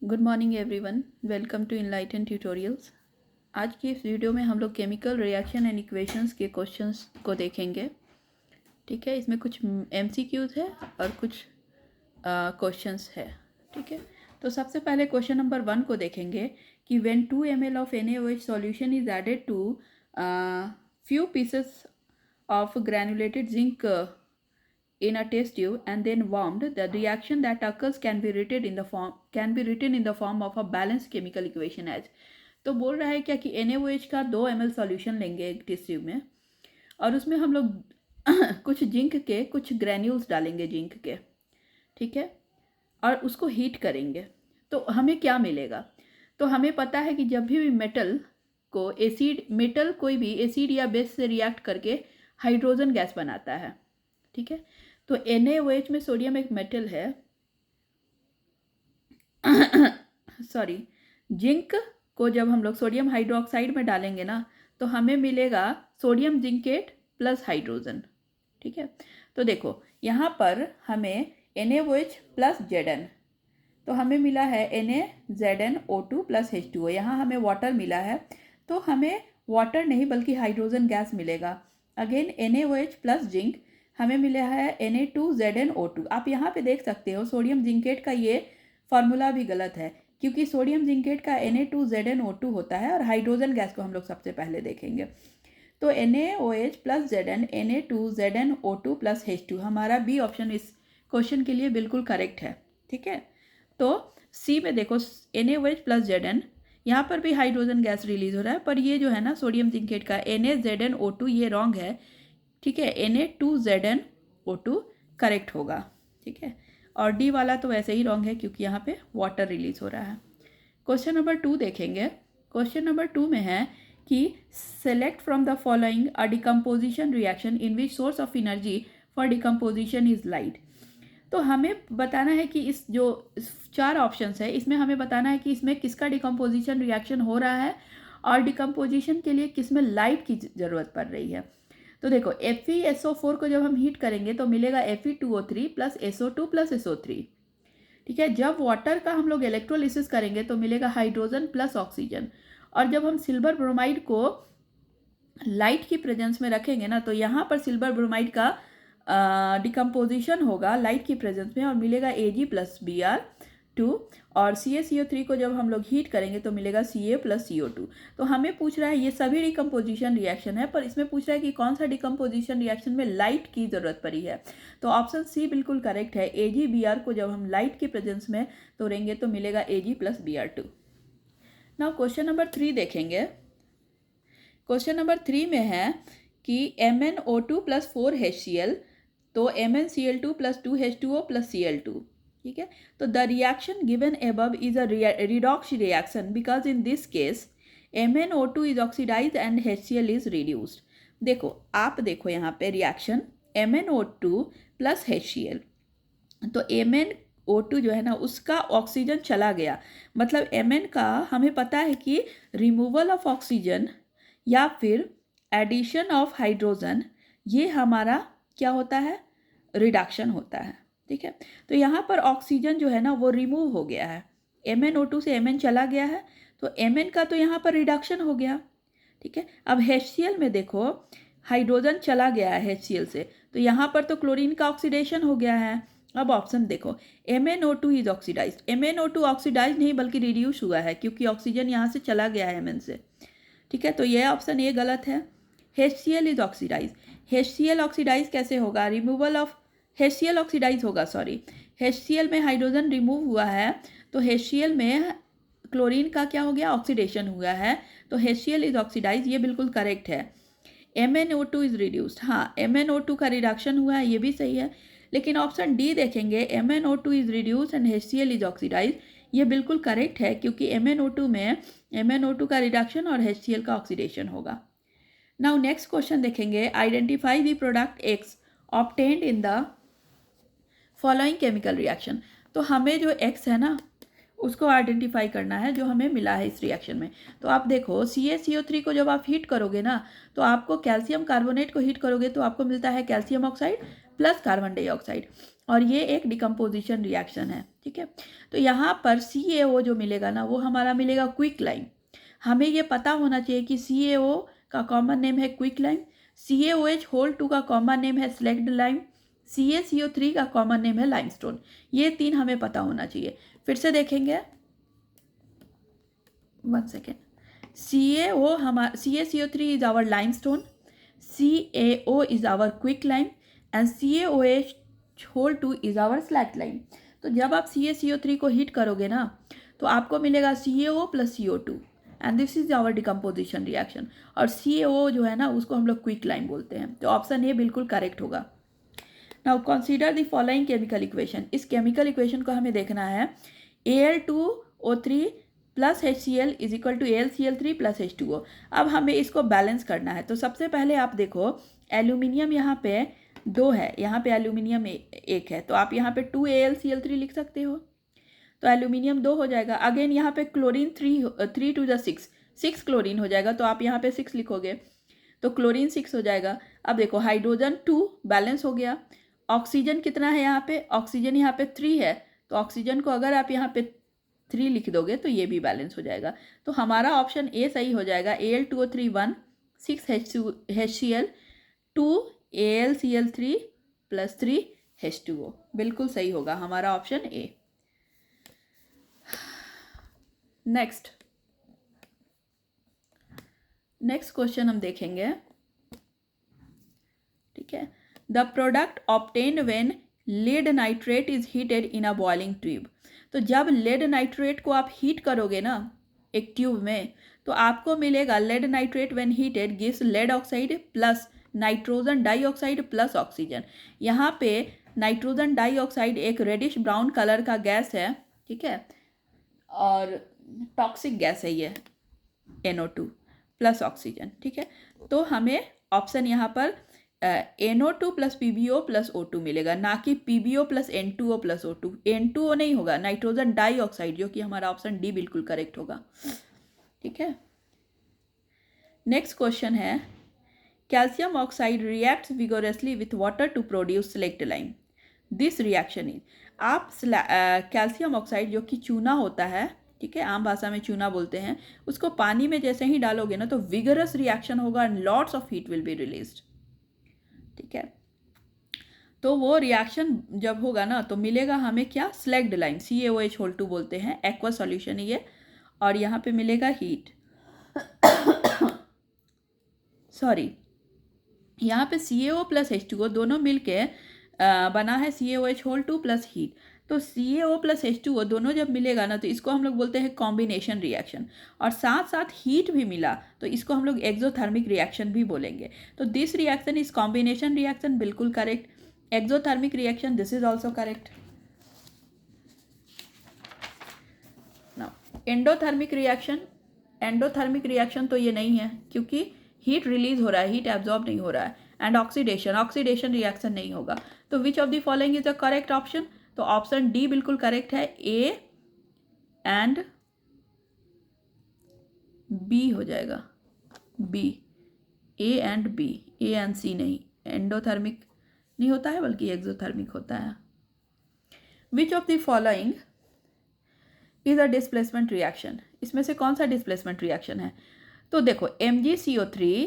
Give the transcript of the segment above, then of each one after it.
Good morning everyone, welcome to Enlighten Tutorials. आज की इस वीडियो में हम लोग केमिकल रिएक्शन एंड इक्वेशंस के क्वेश्चंस को देखेंगे। ठीक है, इसमें कुछ एमसीक्यूज है और कुछ क्वेश्चंस है। ठीक है, तो सबसे पहले क्वेश्चन नंबर 1 को देखेंगे कि when 2 ml of NaOH solution is added to few pieces of granulated zinc in a test tube and then warmed, the reaction that occurs can be written in the form of a balanced chemical equation as। तो बोल रहा है क्या कि NaOH का 2 ml solution लेंगे एक test tube में और उसमें हम लोग कुछ जिंक के कुछ ग्रैन्यूल्स डालेंगे जिंक के। ठीक है, और उसको हीट करेंगे तो हमें क्या मिलेगा। तो हमें पता है कि जब भी मेटल कोई भी एसिड या बेस से रिएक्ट करके हाइड्रोजन गैस बनाता है। ठीक है, तो NaOH में सोडियम एक मेटल है सॉरी, जिंक को जब हम लोग सोडियम हाइड्रोक्साइड में डालेंगे ना तो हमें मिलेगा सोडियम जिंकेट प्लस हाइड्रोजन। ठीक है, तो देखो यहाँ पर हमें NaOH प्लस Zn, तो हमें मिला है NaZnO2 प्लस H2O। यहाँ हमें वाटर मिला है तो हमें वाटर नहीं बल्कि हाइड्रोजन गैस मिलेगा। अगेन NaOH प्लस जिंक हमें मिला है Na2ZnO2। आप यहाँ पे देख सकते हो सोडियम जिंकेट का ये फार्मूला भी गलत है क्योंकि सोडियम जिंकेट का Na2ZnO2 होता है और हाइड्रोजन गैस को हम लोग सबसे पहले देखेंगे। तो NaOH plus Zn Na2ZnO2 plus H2 हमारा बी ऑप्शन इस क्वेश्चन के लिए बिल्कुल करेक्ट है। ठीक है, तो सी में देखो NaOH प्लस Zn, यहाँ पर भी हाइड्रोजन गैस रिलीज हो रहा है पर ये जो है ना सोडियम जिंकेट का NaZnO2 ये रॉन्ग है। ठीक है, Na2ZnO2 करेक्ट होगा। ठीक है, और डी वाला तो वैसे ही रॉन्ग है क्योंकि यहाँ पे वाटर रिलीज हो रहा है। क्वेश्चन नंबर 2 देखेंगे। क्वेश्चन नंबर 2 में है कि select from the following a decomposition reaction in which source of energy for decomposition is light. तो हमें बताना है कि इस जो 4 ऑप्शंस है इसमें हमें बताना है कि इसमें किसका डिकम्पोजिशन रिएक्शन हो रहा है और डिकम्पोजिशन के लिए किसमें लाइट की ज़रूरत पड़ रही है। तो देखो FeSO4 को जब हम हीट करेंगे तो मिलेगा Fe2O3 plus SO2 plus SO3। ठीक है, जब वाटर का हम लोग इलेक्ट्रोलिसिस करेंगे तो मिलेगा हाइड्रोजन प्लस ऑक्सीजन। और जब हम सिल्वर ब्रोमाइड को लाइट की प्रेजेंस में रखेंगे ना तो यहाँ पर सिल्वर ब्रोमाइड का डिकम्पोजिशन होगा लाइट की प्रेजेंस में और मिलेगा Ag प्लस Br2। और CaCO3 को जब हम लोग हीट करेंगे तो मिलेगा Ca प्लस CO2। तो हमें पूछ रहा है ये सभी डिकम्पोजिशन रिएक्शन है पर इसमें पूछ रहा है कि कौन सा डिकम्पोजिशन रिएक्शन में लाइट की ज़रूरत पड़ी है। तो ऑप्शन सी बिल्कुल करेक्ट है। AgBr को जब हम लाइट की प्रेजेंस में तोड़ेंगे तो मिलेगा Ag plus Br2। Now question number 3 देखेंगे। क्वेश्चन नंबर 3 में है कि MnO2 प्लस 4HCl, तो MnCl2 plus 2H2O plus Cl2। ठीक है, तो the reaction given above is a redox reaction because in this case MnO2 is oxidise and HCl is reduced. देखो आप देखो यहाँ पे रिएक्शन MnO2 प्लस HCl, तो MnO2 जो है ना उसका ऑक्सीजन चला गया, मतलब Mn का हमें पता है कि रिमूवल ऑफ ऑक्सीजन या फिर एडिशन ऑफ हाइड्रोजन ये हमारा क्या होता है, रिडक्शन होता है। ठीक है, तो यहाँ पर ऑक्सीजन जो है ना वो रिमूव हो गया है, MnO2 से Mn चला गया है तो Mn का तो यहाँ पर रिडक्शन हो गया। ठीक है, अब HCl में देखो हाइड्रोजन चला गया है HCl से तो यहाँ पर तो क्लोरीन का ऑक्सीडेशन हो गया है। अब ऑप्शन देखो MnO2 is oxidise, MnO2 oxidise नहीं बल्कि रिड्यूस हुआ है क्योंकि ऑक्सीजन यहाँ से चला गया है Mn से। ठीक है, तो ये ऑप्शन ये गलत है। HCl is oxidise, HCl oxidise कैसे होगा, रिमूवल ऑफ HCl ऑक्सीडाइज होगा, सॉरी HCl में हाइड्रोजन रिमूव हुआ है तो HCl में क्लोरीन का क्या हो गया, ऑक्सीडेशन हुआ है, तो HCl इज ऑक्सीडाइज ये बिल्कुल करेक्ट है। MnO2 इज रिड्यूस्ड, हाँ MnO2 का रिडक्शन हुआ है ये भी सही है, लेकिन ऑप्शन डी देखेंगे MnO2 is reduced and HCl is oxidise ये बिल्कुल करेक्ट है क्योंकि MnO2 में MnO2 का रिडक्शन और HCl का ऑक्सीडेशन होगा। नाउ नेक्स्ट क्वेश्चन देखेंगे। Identify the product X obtained in the following chemical reaction. तो हमें जो X है ना उसको आइडेंटिफाई करना है जो हमें मिला है इस रिएक्शन में। तो आप देखो CaCO3 को जब आप हीट करोगे ना तो आपको कैल्शियम कार्बोनेट को हीट करोगे तो आपको मिलता है calcium oxide plus carbon dioxide. और ये एक डिकम्पोजिशन रिएक्शन है, ठीक है। तो यहाँ पर CaO जो मिलेगा ना वो हमारा मिलेगा क्विक लाइम। हमें ये पता होना चाहिए कि CaO का कॉमन नेम है क्विक लाइम, CaOH का कॉमन नेम है स्लैग्ड लाइम, CaCO3 का कॉमन नेम है लाइमस्टोन। ये 3 हमें पता होना चाहिए। फिर से देखेंगे, 1 second. CaCO3 is our limestone, CaO is our quicklime and CaOH is our slackline। तो जब आप CaCO3 को हीट करोगे ना तो आपको मिलेगा CaO plus CO2 and this is our decomposition reaction. और CaO जो है ना उसको हम लोग क्विक लाइम बोलते हैं। तो ऑप्शन ए बिल्कुल करेक्ट होगा। Now consider the following chemical equation. इस केमिकल इक्वेशन को हमें देखना है Al2O3 plus HCl is equal to AlCl3 plus H2O। अब हमें इसको बैलेंस करना है। तो सबसे पहले आप देखो एल्यूमिनियम यहाँ पे 2 है, यहाँ पे एल्यूमिनियम 1 है, तो आप यहाँ पे 2AlCl3 लिख सकते हो। तो एल्यूमिनियम 2 हो जाएगा। अगेन यहाँ पे क्लोरीन 3 टू 6 क्लोरीन हो जाएगा, तो आप यहाँ पे 6 लिखोगे तो क्लोरीन 6 हो जाएगा। अब देखो हाइड्रोजन 2 बैलेंस हो गया। ऑक्सीजन कितना है यहाँ पे, ऑक्सीजन यहाँ पे 3 है, तो ऑक्सीजन को अगर आप यहाँ पे 3 लिख दोगे तो ये भी बैलेंस हो जाएगा। तो हमारा ऑप्शन ए सही हो जाएगा। Al2O3 1, 6 HCl, 2 AlCl3 plus 3 H2O बिल्कुल सही होगा हमारा ऑप्शन ए। नेक्स्ट क्वेश्चन हम देखेंगे, ठीक है। The product obtained when lead nitrate is heated in a boiling tube. तो जब लेड नाइट्रेट को आप हीट करोगे ना एक ट्यूब में तो आपको मिलेगा lead nitrate when heated gives lead oxide plus nitrogen dioxide plus oxygen. यहाँ पे नाइट्रोजन डाइऑक्साइड एक रेडिश ब्राउन कलर का गैस है, ठीक है, और टॉक्सिक गैस है ये NO2 प्लस ऑक्सीजन, ठीक है। तो हमें ऑप्शन यहाँ पर NO2 plus PbO plus O2 मिलेगा, ना कि PbO plus N2O plus O2। N2O नहीं होगा, नाइट्रोजन डाइऑक्साइड, जो कि हमारा ऑप्शन डी बिल्कुल करेक्ट होगा, ठीक है। नेक्स्ट क्वेश्चन है calcium oxide reacts vigorously with water to produce slaked lime. This reaction is, आप कैल्शियम ऑक्साइड जो कि चूना होता है, ठीक है, आम भाषा में चूना बोलते हैं, उसको पानी में जैसे ही डालोगे ना तो विगरस रिएक्शन होगा and lots of heat will be released, ठीक है। तो वो रिएक्शन जब होगा ना तो मिलेगा हमें क्या, स्लैग्ड लाइम, CaOH बोलते हैं, एक्वा सॉल्यूशन है ये, और यहाँ पे मिलेगा हीट सॉरी, यहाँ पे CaO प्लस H2O दोनों मिलके बना है CaOH प्लस हीट। तो CaO प्लस H2O दोनों जब मिलेगा ना तो इसको हम लोग बोलते हैं कॉम्बिनेशन रिएक्शन, और साथ साथ हीट भी मिला तो इसको हम लोग एक्सोथर्मिक रिएक्शन भी बोलेंगे। तो this reaction is combination reaction, बिल्कुल correct. Exothermic reaction, this is also correct. Now endothermic reaction तो ये नहीं है क्योंकि हीट रिलीज हो रहा है, हीट एब्जॉर्ब नहीं हो रहा है। एंड ऑक्सीडेशन रिएक्शन नहीं होगा। तो which of the following is the correct option. तो ऑप्शन डी बिल्कुल करेक्ट है, ए एंड बी हो जाएगा, B, A and B, A and C नहीं। एंडोथर्मिक नहीं होता है बल्कि एक्सोथर्मिक होता है। Which of the following is a displacement reaction. इसमें से कौन सा डिस्प्लेसमेंट रिएक्शन है। तो देखो MgCO3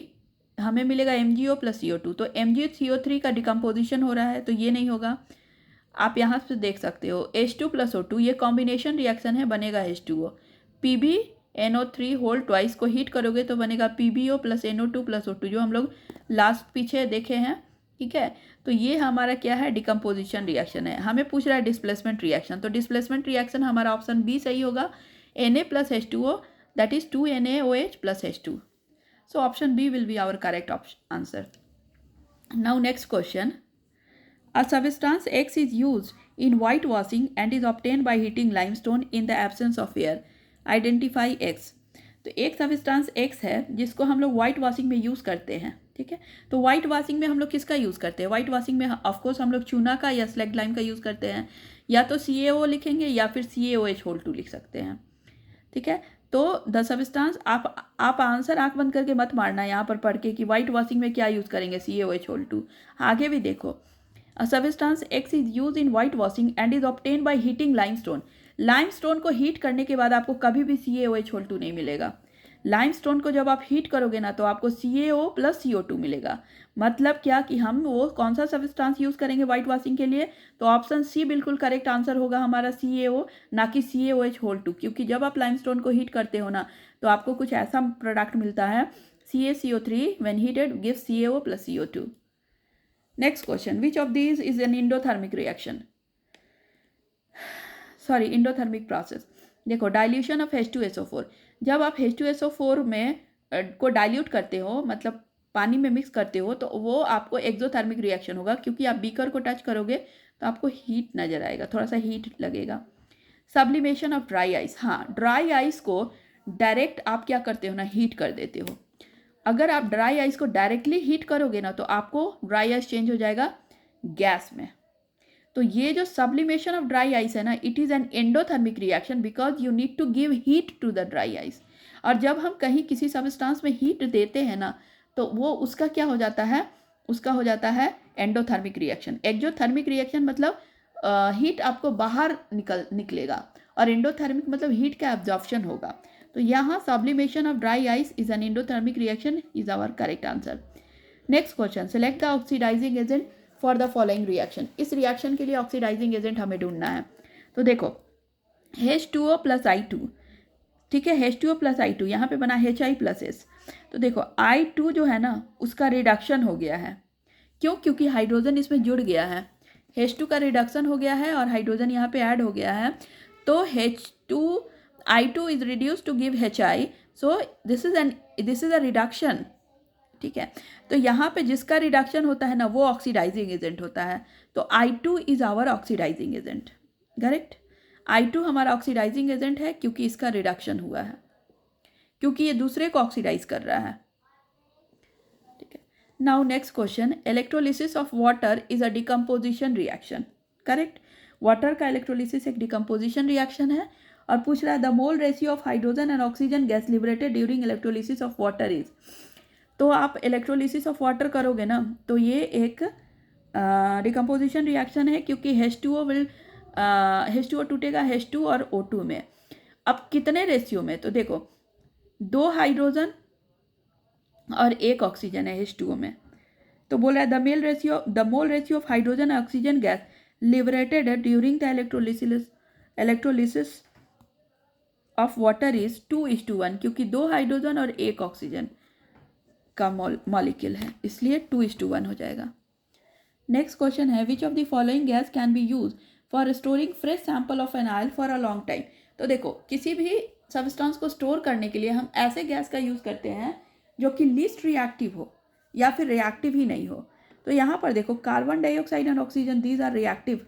हमें मिलेगा MgO प्लस CO2, तो MgCO3 का डिकम्पोजिशन हो रहा है तो ये नहीं होगा। आप यहाँ से देख सकते हो H2 प्लस O2, ये कॉम्बिनेशन रिएक्शन है, बनेगा H2O। PbNO3 होल ट्वाइस को हीट करोगे तो बनेगा PbO plus NO2 plus O2, जो हम लोग लास्ट पीछे देखे हैं, ठीक है। तो ये हमारा क्या है, डिकम्पोजिशन रिएक्शन है। हमें पूछ रहा है डिस्प्लेसमेंट रिएक्शन, तो डिस्प्लेसमेंट रिएक्शन हमारा ऑप्शन बी सही होगा, Na plus H2O, that is 2NaOH plus H2. So option B will be our correct answer. Now next question. A substance X is used in whitewashing and is obtained by heating limestone in the absence of air. Identify X. तो एक substance X है जिसको हम लोग white washing में use करते हैं, ठीक है। तो वाइट वॉशिंग में हम लोग किसका यूज़ करते हैं, वाइट वॉशिंग में ऑफकोर्स हम लोग चूना का या स्लैग्ड लाइम का यूज़ करते हैं। या तो CaO लिखेंगे या फिर CaOH लिख सकते हैं, ठीक है। तो द सब्सटेंस, आप आंसर आंख बंद करके मत मारना यहाँ पर पढ़ के कि वाइट वॉशिंग में क्या यूज़ करेंगे, CaOH। आगे भी देखो, A substance X is used in white washing and is obtained by heating limestone. Limestone को हीट करने के बाद आपको कभी भी CaOH नहीं मिलेगा। लाइमस्टोन को जब आप हीट करोगे ना तो आपको CaO + CO2 मिलेगा। मतलब क्या कि हम वो कौन सा सब्सटेंस यूज़ करेंगे वाइट वॉशिंग के लिए, तो ऑप्शन सी बिल्कुल करेक्ट आंसर होगा हमारा CaO, ना कि CaOH2, क्योंकि जब आप लाइमस्टोन को हीट करते हो ना तो आपको कुछ ऐसा प्रोडक्ट मिलता है CaCO3 when heated gives CaO + CO2. Next question, which of these is an endothermic reaction? Sorry, endothermic process. देखो, डाइल्यूशन ऑफ H2SO4, जब आप H2SO4 में को डाइल्यूट करते हो, मतलब पानी में मिक्स करते हो, तो वो आपको एक्सोथर्मिक रिएक्शन होगा, क्योंकि आप बीकर को टच करोगे तो आपको हीट नजर आएगा, थोड़ा सा हीट लगेगा। सब्लिमेशन ऑफ ड्राई आइस, हाँ, ड्राई आइस को डायरेक्ट आप क्या करते हो ना, हीट कर देते हो। अगर आप ड्राई आइस को डायरेक्टली हीट करोगे ना तो आपको ड्राई आइस चेंज हो जाएगा गैस में। तो ये जो सब्लिमेशन ऑफ ड्राई आइस है ना, it is an endothermic reaction because you need to give heat to the dry ice. और जब हम कहीं किसी सब्सटेंस में हीट देते हैं ना तो वो उसका क्या हो जाता है, उसका हो जाता है एंडोथर्मिक रिएक्शन। एक्सोथर्मिक रिएक्शन मतलब हीट आपको बाहर निकलेगा, और एंडोथर्मिक मतलब हीट का एब्जॉर्प्शन होगा। तो यहाँ sublimation of dry ice is an endothermic reaction is our correct answer. Next question, select the oxidising agent for the following reaction. इस रिएक्शन के लिए ऑक्सीडाइजिंग एजेंट हमें ढूंढना है। तो देखो, H2O + I2, ठीक है, H2O + I2, यहाँ पे बना HI+S। तो देखो I2 जो है ना उसका रिडक्शन हो गया है। क्यों? क्योंकि हाइड्रोजन इसमें जुड़ गया है। H2 का रिडक्शन हो गया है और हाइड्रोजन यहाँ पे ऐड हो गया है, तो I2 is reduce to give HI, so this is a reduction. ठीक है, तो यहाँ पे जिसका रिडक्शन होता है ना वो ऑक्सीडाइजिंग एजेंट होता है। तो I2 is our oxidising agent, correct. I2 हमारा ऑक्सीडाइजिंग एजेंट है क्योंकि इसका रिडक्शन हुआ है, क्योंकि ये दूसरे को ऑक्सीडाइज कर रहा है। ठीक है, now next question, electrolysis of water is a decomposition reaction, correct. Water का इलेक्ट्रोलिसिस एक डिकम्पोजिशन रिएक्शन है, और पूछ रहा है the mole ratio of hydrogen and oxygen gas liberated during electrolysis of water is. तो आप इलेक्ट्रोलिसिस ऑफ वाटर करोगे ना तो ये एक डिकम्पोजिशन रिएक्शन है, क्योंकि H2O टूटेगा H2 और O2 में। अब कितने रेशियो में? तो देखो 2 हाइड्रोजन और 1 ऑक्सीजन है H2O में। तो बोल रहा है the mole ratio of hydrogen और oxygen gas liberated during the electrolysis of water is 2:1, क्योंकि 2 हाइड्रोजन और 1 ऑक्सीजन का मॉलिक्यूल है, इसलिए 2:1 हो जाएगा। नेक्स्ट क्वेश्चन है, which of the following gas can be use for storing fresh sample of an oil for a long time. तो देखो, किसी भी सब्सटेंस को स्टोर करने के लिए हम ऐसे गैस का यूज़ करते हैं जो कि लीस्ट रिएक्टिव हो या फिर रिएक्टिव ही नहीं हो। तो यहाँ पर देखो, carbon dioxide and oxygen, these are reactive.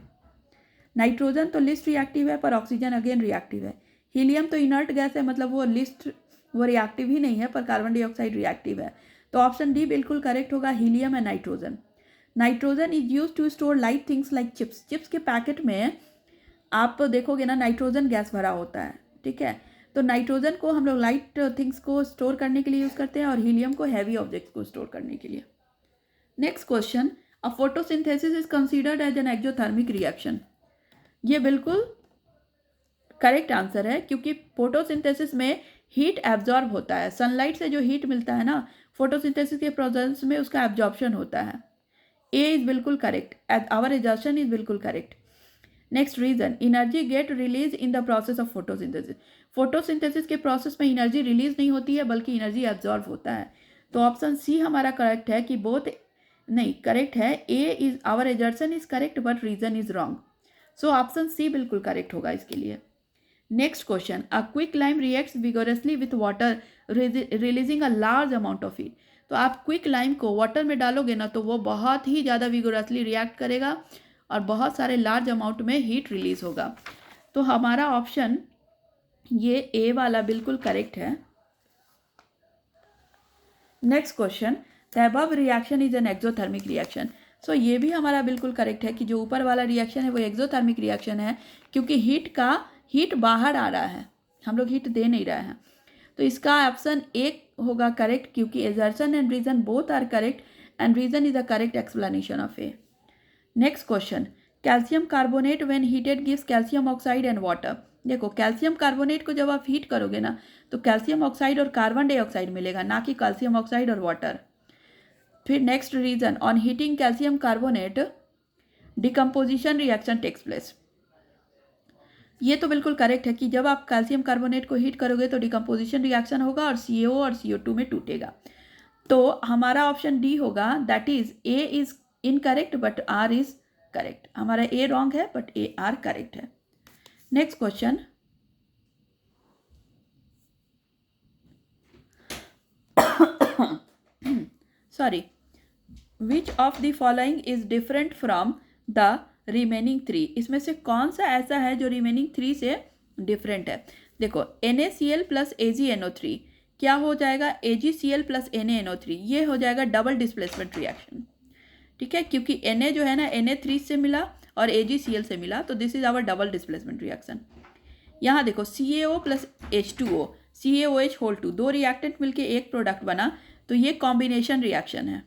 Nitrogen तो लिस्ट रिएक्टिव है, पर ऑक्सीजन अगेन रिएक्टिव है। हीलियम तो इनर्ट गैस है, मतलब वो रिएक्टिव ही नहीं है, पर कार्बन डाइऑक्साइड रिएक्टिव है। तो ऑप्शन डी बिल्कुल करेक्ट होगा, helium and nitrogen. Nitrogen is use to store light things like chips. Chips के पैकेट में आप देखोगे ना नाइट्रोजन गैस भरा होता है, ठीक है। तो नाइट्रोजन को हम लोग लाइट थिंग्स को स्टोर करने के लिए यूज़ करते हैं, और हीलियम को हैवी ऑब्जेक्ट्स को स्टोर करने के लिए। Next question, a photosynthesis is considered as an exothermic reaction. ये बिल्कुल करेक्ट आंसर है, क्योंकि फोटोसिंथेसिस में हीट एब्जॉर्ब होता है। सनलाइट से जो हीट मिलता है ना, फोटोसिंथेसिस के प्रोसेस में उसका एब्जॉर्प्शन होता है। ए इज बिल्कुल करेक्ट, आवर एजर्शन इज बिल्कुल correct. Next reason, energy get release in the process of photosynthesis. Photosynthesis के प्रोसेस में एनर्जी रिलीज नहीं होती है, बल्कि एनर्जी एब्जॉर्ब होता है। तो ऑप्शन सी हमारा करेक्ट है, कि बोथ नहीं करेक्ट है। A is our assertion is correct but reason is wrong, so option C बिल्कुल करेक्ट होगा इसके लिए। Next question, a quick lime reacts vigorously with water releasing a large amount of heat. तो आप quick lime को water में डालोगे ना तो वो बहुत ही ज़्यादा विगोरसली रिएक्ट करेगा और बहुत सारे लार्ज अमाउंट में हीट रिलीज होगा। तो हमारा ऑप्शन ये ए वाला बिल्कुल करेक्ट है। Next question, the above reaction is an exothermic reaction. So ये भी हमारा बिल्कुल करेक्ट है कि जो ऊपर वाला रिएक्शन है वो एक्सोथर्मिक रिएक्शन है, क्योंकि हीट बाहर आ रहा है, हम लोग हीट दे नहीं रहे हैं। तो इसका ऑप्शन एक होगा करेक्ट, क्योंकि assertion and reason both are correct and reason is a correct explanation of A. Next question, calcium carbonate when heated gives calcium oxide and water. देखो कैल्शियम कार्बोनेट को जब आप हीट करोगे ना तो कैल्शियम ऑक्साइड और carbon dioxide मिलेगा, ना कि कैल्शियम ऑक्साइड और वाटर। फिर next reason, on heating calcium carbonate decomposition reaction takes place. ये तो बिल्कुल करेक्ट है कि जब आप कैल्शियम कार्बोनेट को हीट करोगे तो डिकम्पोजिशन रिएक्शन होगा और CaO और CO2 में टूटेगा। तो हमारा ऑप्शन डी होगा, that is A is incorrect but R is correct. हमारा ए रॉन्ग है बट ए आर करेक्ट है। Next question, sorry, which of the following is different from the remaining 3। इसमें से कौन सा ऐसा है जो रिमेनिंग 3 से डिफरेंट है। देखो NaCl प्लस AgNO3 क्या हो जाएगा, AgCl प्लस NaNO3, ये हो जाएगा डबल डिस्प्लेसमेंट रिएक्शन। ठीक है, क्योंकि Na जो है ना Na3 से मिला और AgCl से मिला, तो this is our double displacement reaction. यहाँ देखो CaO plus H2O, CaOH whole 2, दो रिएक्टेंट मिलके एक प्रोडक्ट बना, तो ये कॉम्बिनेशन रिएक्शन है।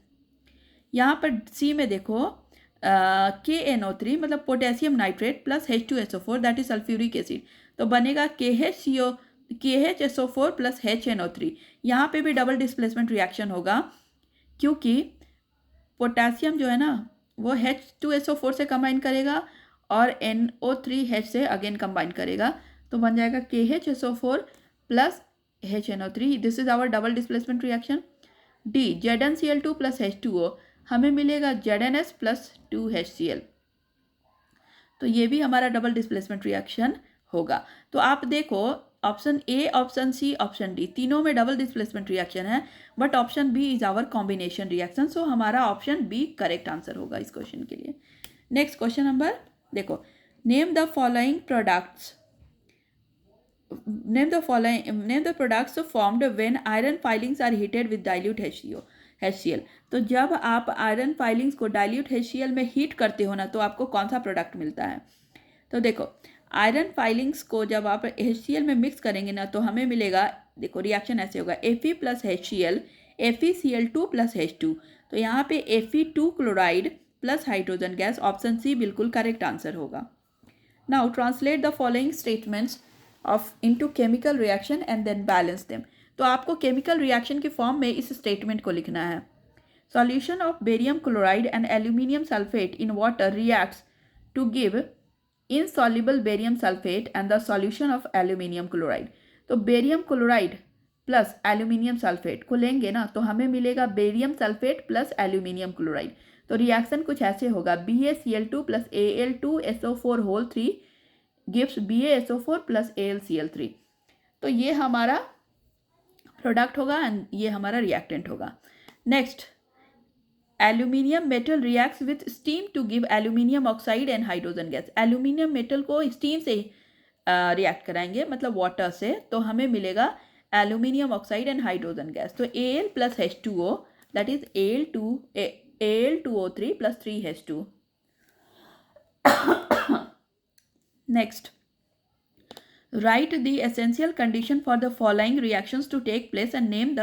यहाँ पर सी में देखो KNO3 मतलब potassium nitrate plus H2SO4 that is sulphuric acid, तो बनेगा KHSO4 प्लस HNO3। यहाँ पे भी डबल डिस्प्लेसमेंट रिएक्शन होगा, क्योंकि पोटेशियम जो है ना वो H2SO4 से कंबाइन करेगा और NO3H से अगेन कंबाइन करेगा, तो बन जाएगा KHSO4 plus HNO3। This is our double displacement reaction. D ZnCl2 plus H2O, हमें मिलेगा ZnS प्लस 2HCl, तो ये भी हमारा डबल डिस्प्लेसमेंट रिएक्शन होगा। तो आप देखो option A, option C, option D तीनों में डबल डिस्प्लेसमेंट रिएक्शन है, but option B is our combination reaction. So हमारा ऑप्शन बी करेक्ट आंसर होगा इस क्वेश्चन के लिए। नेक्स्ट क्वेश्चन नंबर देखो, name the following products, name the products formed when iron filings are heated with dilute HCl। तो जब आप iron filings को डाइल्यूट HCl में हीट करते हो ना तो आपको कौन सा प्रोडक्ट मिलता है। तो देखो आयरन फाइलिंग्स को जब आप HCl में मिक्स करेंगे ना तो हमें मिलेगा, देखो रिएक्शन ऐसे होगा, Fe plus HCl FeCl2 plus H2, तो यहाँ पे Fe2 chloride plus hydrogen gas, option C बिल्कुल करेक्ट आंसर होगा। Now translate the following statements of into chemical reaction and then balance them. तो आपको केमिकल रिएक्शन के फॉर्म में इस स्टेटमेंट को लिखना है। Solution of barium chloride and aluminium sulphate in water reacts to give insoluble barium sulphate and the solution of aluminium chloride. तो barium chloride plus aluminium sulphate को लेंगे ना तो हमें मिलेगा barium sulphate plus aluminium chloride. तो reaction कुछ ऐसे होगा, BaCl2 plus Al2SO4 whole 3 gives BaSO4 plus AlCl3। तो ये हमारा प्रोडक्ट होगा एंड ये हमारा रिएक्टेंट होगा। Next, aluminium metal reacts with steam to give aluminium oxide and hydrogen gas. Aluminium metal को स्टीम से रिएक्ट कराएंगे मतलब वाटर से, तो हमें मिलेगा aluminium oxide and hydrogen gas. तो Al plus H2O that is Al2O3 plus 3H2। Next, write the essential condition for the following reactions to take place and name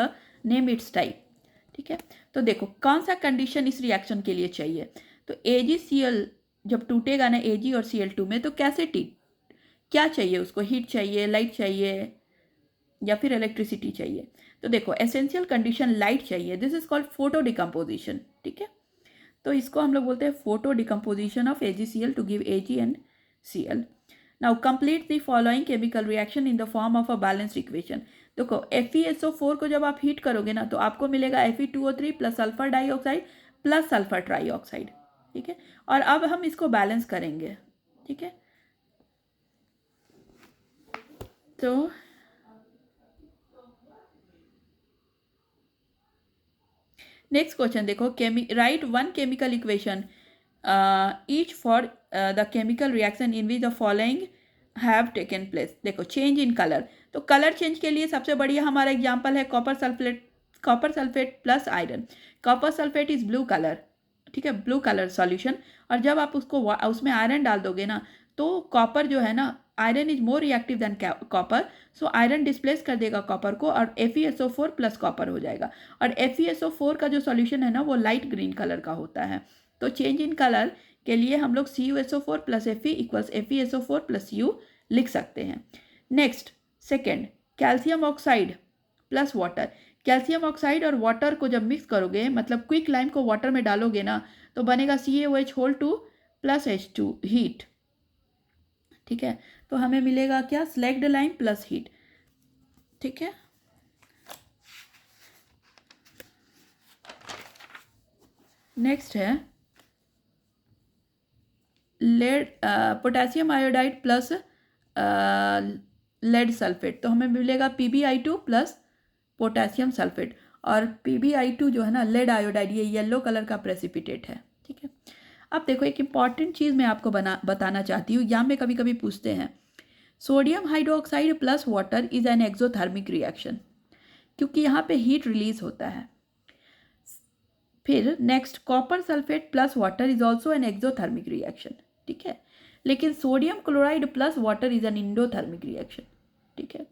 its type। ठीक है, तो देखो कौन सा कंडीशन इस रिएक्शन के लिए चाहिए। तो AgCl जब टूटेगा ना Ag और Cl2 में, तो कैसे क्या चाहिए उसको, हीट चाहिए, लाइट चाहिए या फिर इलेक्ट्रिसिटी चाहिए। तो देखो एसेंशियल कंडीशन लाइट चाहिए, this is called photo decomposition. ठीक है, तो इसको हम लोग बोलते हैं photo decomposition of AgCl to give Ag and Cl। Now complete the following chemical reaction in the form of a balanced equation। देखो FeSO4 को जब आप हीट करोगे ना तो आपको मिलेगा Fe2O3 plus sulphur dioxide plus sulphur trioxide. ठीक है, और अब हम इसको बैलेंस करेंगे। ठीक है, तो नेक्स्ट क्वेश्चन देखो, right one chemical equation each for the chemical reaction in which the following have taken place. देखो चेंज इन कलर, तो कलर चेंज के लिए सबसे बढ़िया हमारा एग्जांपल है copper sulphate plus iron. Copper sulphate is blue colour, ठीक है, ब्लू कलर सॉल्यूशन, और जब आप उसमें आयरन डाल दोगे ना तो कॉपर जो है ना, iron is more reactive than copper, so iron displace कर देगा कॉपर को और FeSO4 प्लस कॉपर हो जाएगा। और FeSO4 का जो सॉल्यूशन है ना वो लाइट ग्रीन कलर का होता है। तो चेंज इन कलर के लिए हम लोग CuSO4 plus Fe equals FeSO4 plus U लिख सकते हैं। Next second, calcium oxide plus water. Calcium oxide और वाटर को जब मिक्स करोगे, मतलब क्विक लाइम को वाटर में डालोगे ना, तो बनेगा CaOH2 प्लस H2 हीट। ठीक है, तो हमें मिलेगा क्या, स्लैग्ड लाइम प्लस हीट। ठीक है, नेक्स्ट है lead potassium iodide plus lead sulphate, तो हमें मिलेगा PbI2 प्लस पोटेशियम सल्फेट। और PbI2 जो है ना, लेड आयोडाइड, ये येलो कलर का प्रेसिपिटेट है। ठीक है, अब देखो एक इंपॉर्टेंट चीज़ मैं आपको बताना चाहती हूँ, यहाँ में कभी कभी पूछते हैं sodium hydroxide plus water is an exothermic reaction, क्योंकि यहाँ पे हीट रिलीज होता है। फिर next, copper sulphate plus water is also an exothermic reaction. ठीक है, लेकिन sodium chloride plus water is an endothermic reaction. ठीक है,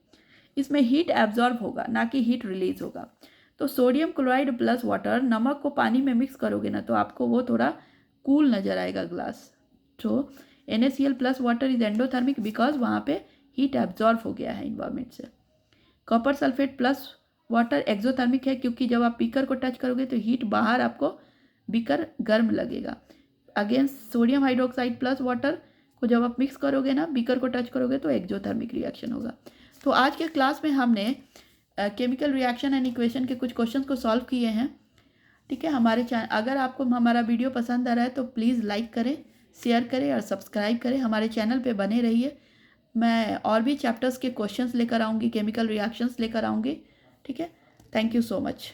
इसमें हीट एब्जॉर्ब होगा, ना कि हीट रिलीज होगा। तो सोडियम क्लोराइड प्लस वाटर, नमक को पानी में मिक्स करोगे ना, तो आपको वो थोड़ा कूल नज़र आएगा ग्लास। तो NaCl plus water is endothermic because वहाँ पे हीट एब्जॉर्ब हो गया है इन्वायरमेंट से। Copper sulphate plus water exothermic है, क्योंकि जब आप बीकर को टच करोगे तो हीट बाहर, आपको बीकर गर्म लगेगा। Again sodium hydroxide plus water को जब आप मिक्स करोगे ना, बीकर को टच करोगे, तो एक्सोथर्मिक रिएक्शन होगा। तो आज के क्लास में हमने केमिकल रिएक्शन एंड इक्वेशन के कुछ क्वेश्चन को सॉल्व किए हैं। ठीक है, अगर आपको हमारा वीडियो पसंद आ रहा है तो प्लीज़ लाइक करें, शेयर करें और सब्सक्राइब करें। हमारे चैनल पे बने रहिए। मैं और भी चैप्टर्स के क्वेश्चंस लेकर आऊँगी, केमिकल रिएक्शंस लेकर आऊँगी। ठीक है, थैंक यू सो मच।